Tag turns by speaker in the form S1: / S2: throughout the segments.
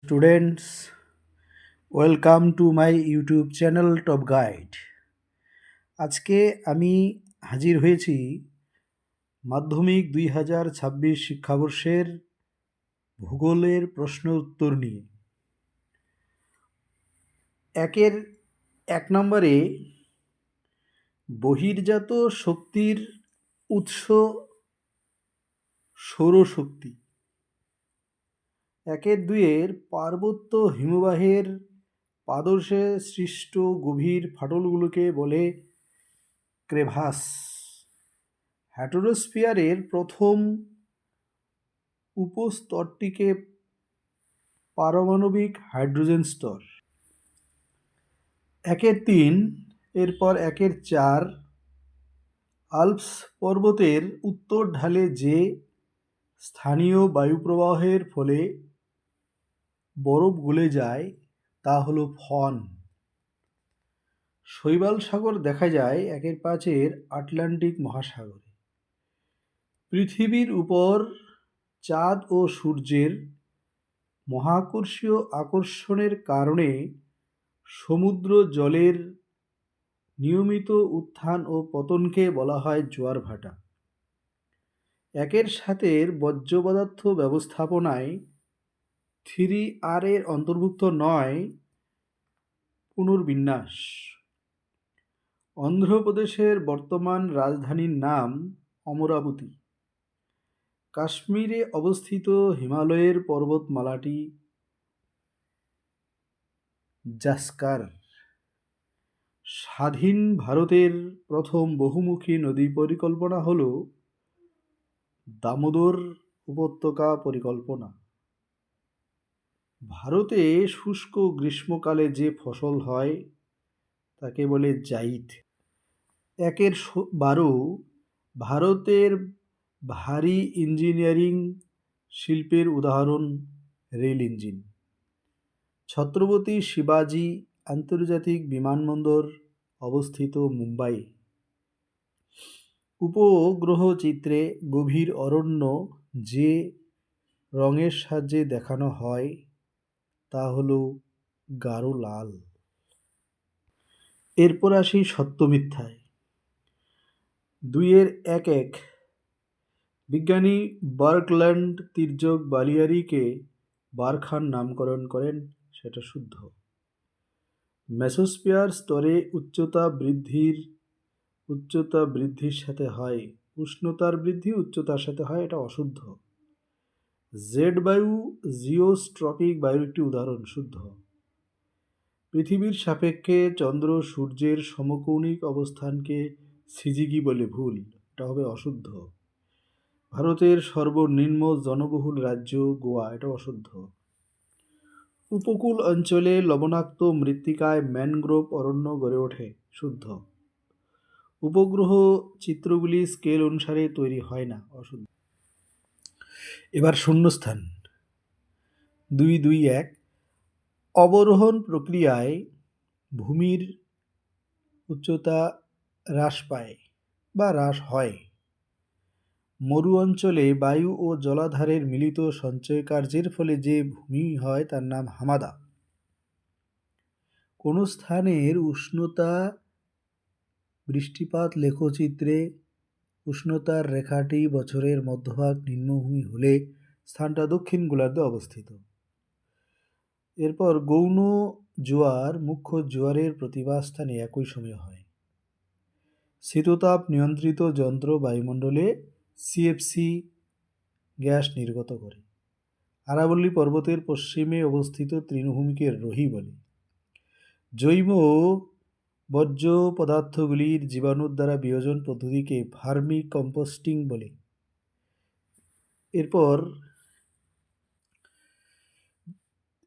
S1: Students, welcome to my YouTube channel top guide. আজকে আমি হাজির হয়েছি মাধ্যমিক 2026 শিক্ষাবর্ষের ভূগোলের প্রশ্ন উত্তর নিয়ে। একের 1 নম্বরে বহির্জাত শক্তির উৎস সৌরশক্তি। 1-2 পার্বত্য হিমবাহের পাদদেশে সৃষ্ট গভীর ফাটলগুলোকে বলে ক্রেভাস। হ্যাটেরোস্ফিয়ারের প্রথম উপস্তরটিকে পারমাণবিক হাইড্রোজেন স্তর। 1-3 এরপর 1-4 আল্পস পর্বতের উত্তর ঢালে যে স্থানীয় বায়ুপ্রবাহের ফলে বরফ গলে যায় তা হলো ফন। শৈবাল সাগর দেখা যায় 1-5 আটলান্টিক মহাসাগরে। পৃথিবীর উপর চাঁদ ও সূর্যের মহাকর্ষীয় আকর্ষণের কারণে সমুদ্র জলের নিয়মিত উত্থান ও পতনকে বলা হয় জোয়ার ভাটা। 1-7 বর্জ্য পদার্থ ব্যবস্থাপনায় 3R এর অন্তর্ভুক্ত নয় পুনর্বিন্যাস। অন্ধ্রপ্রদেশের বর্তমান রাজধানীর নাম অমরাবতী। কাশ্মীরে অবস্থিত হিমালয়ের পর্বতমালাটি জাস্কার। স্বাধীন ভারতের প্রথম বহুমুখী নদী পরিকল্পনা হল দামোদর উপত্যকা পরিকল্পনা। ভারতে শুষ্ক গ্রীষ্মকালে যে ফসল হয় তাকে বলে জাইদ। 1-12 ভারতের ভারী ইঞ্জিনিয়ারিং শিল্পের উদাহরণ রেল ইঞ্জিন। ছত্রপতি শিবাজি আন্তর্জাতিক বিমানবন্দর অবস্থিত মুম্বাই। উপগ্রহ চিত্রে গভীর অরণ্য যে রঙের সাহায্যে দেখানো হয় তা হলো গাঢ় লাল। এরপর আসি সত্য মিথ্যায়। 2-1 বিজ্ঞানী বার্কল্যান্ড তির্যক বালিয়াড়িকে বারখান নামকরণ করেন, সেটা শুদ্ধ। মেসোস্ফিয়ার স্তরে উচ্চতা বৃদ্ধির সাথে হয়, উষ্ণতার বৃদ্ধি উচ্চতার সাথে হয়, এটা অশুদ্ধ। জেড বায়ু জিওস্ট্রপিক বায়ুর একটি উদাহরণ, শুদ্ধ। পৃথিবীর সাপেক্ষে চন্দ্র সূর্যের সমকৌণিক অবস্থানকে সিজিগি বলে, ভুল, এটা হবে অশুদ্ধ। ভারতের সর্বনিম্ন জনবহুল রাজ্য গোয়া, এটা অশুদ্ধ। উপকূল অঞ্চলে লবণাক্ত মৃত্তিকায় ম্যানগ্রোভ অরণ্য গড়ে ওঠে, শুদ্ধ। উপগ্রহ চিত্রগুলি স্কেল অনুসারে তৈরি হয় না, অশুদ্ধ। এবার শূন্যস্থান। 2-1 অবরোহণ প্রক্রিয়ায় ভূমির উচ্চতা হ্রাস পায় বা হ্রাস হয়। মরু অঞ্চলে বায়ু ও জলাধারের মিলিত সঞ্চয় কার্যের ফলে যে ভূমি হয় তার নাম হামাদা। কোন স্থানের উষ্ণতা বৃষ্টিপাত লেখচিত্রে উষ্ণতার রেখাটি বছরের মধ্যভাগ নিম্নভূমি হলে স্থানটা দক্ষিণ গোলার্ধে অবস্থিত। এরপর গৌণ জোয়ার মুখ্য জোয়ারের প্রতিভাস্থানে একই সময়ে হয়। শীততাপ নিয়ন্ত্রিত যন্ত্র বায়ুমণ্ডলে সিএফসি গ্যাস নির্গত করে। আরাবল্লী পর্বতের পশ্চিমে অবস্থিত তৃণভূমিকে রোহি বলে। জৈব বর্জ্য পদার্থগুলির জীবাণুর দ্বারা বিয়োজন পদ্ধতিকে ভার্মি কম্পোস্টিং বলে। এরপর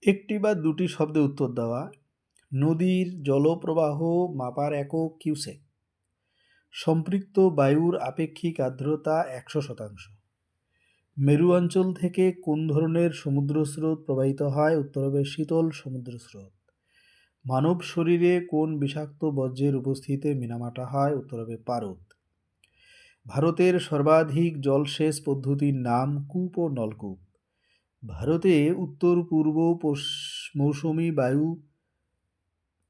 S1: একটি বা দুটি শব্দে উত্তর দেওয়া। নদীর জলপ্রবাহ মাপার একক কিউসেক। সম্পৃক্ত বায়ুর আপেক্ষিক আর্দ্রতা 100%। মেরু অঞ্চল থেকে কোন ধরনের সমুদ্র স্রোত প্রবাহিত হয়? উত্তর হবে শীতল সমুদ্র স্রোত। মানব শরীরে কোন বিষাক্ত বর্জ্যের উপস্থিতিতে মিনামাটা হয়? উত্তর হবে পারদ। ভারতের সর্বাধিক জলসেচ পদ্ধতির নাম কূপ ও নলকূপ। ভারতে উত্তর পূর্ব মৌসুমী বায়ু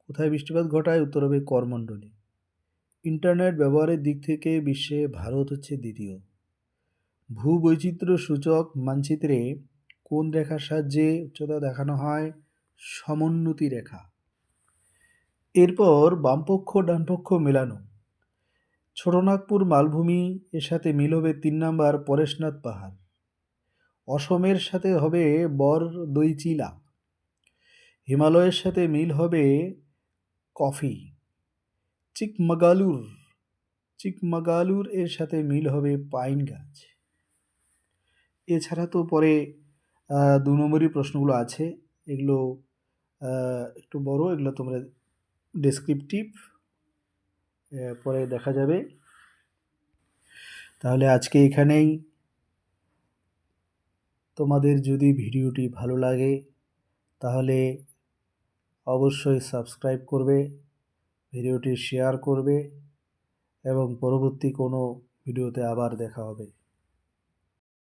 S1: কোথায় বৃষ্টিপাত ঘটায়? উত্তর হবে করমণ্ডলে। ইন্টারনেট ব্যবহারের দিক থেকে বিশ্বে ভারত হচ্ছে দ্বিতীয়। ভূবৈচিত্র্য সূচক মানচিত্রে কোন রেখার সাহায্যে উচ্চতা দেখানো হয়? সমোন্নতি রেখা। এরপর বামপক্ষ ডানপক্ষ মেলানো। ছোটনাগপুর মালভূমি এর সাথে মিল হবে 3 নাম্বার পরেশনাথ পাহাড়। অসমের সাথে হবে বরদৈচিলা। হিমালয়ের সাথে মিল হবে কফি। চিকমাগালুর এর সাথে মিল হবে পাইন গাছ। এছাড়া তো পরে 2 নম্বরই প্রশ্নগুলো আছে, এগুলো একটু বড়, এগুলো তোমরা ডেসক্রিপটিভ পরে দেখা যাবে। তাহলে আজকে এখানেই। তোমাদের যদি ভিডিওটি ভালো লাগে তাহলে অবশ্যই সাবস্ক্রাইব করবে, ভিডিওটি শেয়ার করবে এবং পরবর্তী কোনো ভিডিওতে আবার দেখা হবে।